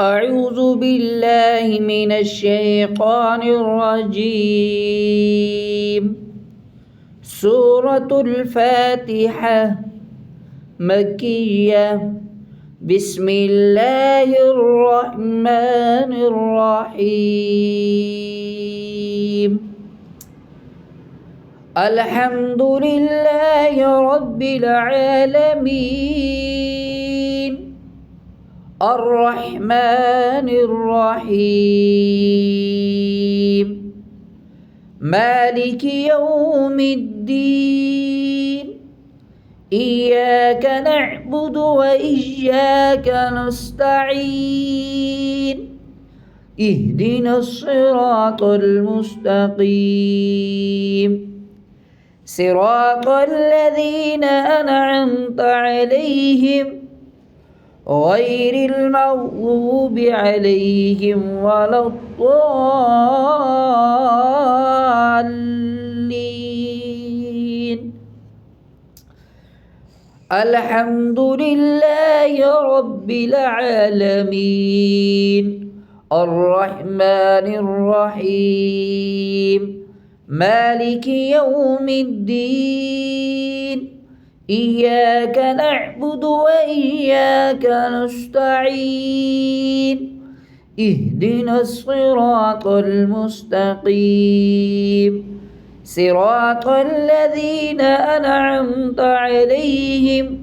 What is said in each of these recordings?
أعوذ بالله من الشيطان الرجيم. سورة الفاتحة مكية. بسم الله الرحمن الرحيم. الحمد لله رب العالمين الرحمن الرحيم مالك يوم الدين. إياك نعبد وإياك نستعين. اهدنا الصراط المستقيم صراط الذين أنعمت عليهم غير المغضوب عليهم ولا الضالين. الحمد لله رب العالمين الرحمن الرحيم مالك يوم الدين. إياك نعبد وإياك نستعين. اهدنا الصراط المستقيم صراط الذين أنعمت عليهم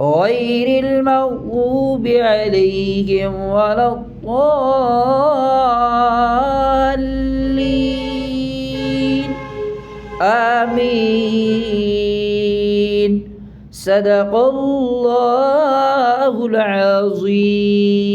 غير المغضوب عليهم ولا الضالين. آمين. صدق الله العظيم.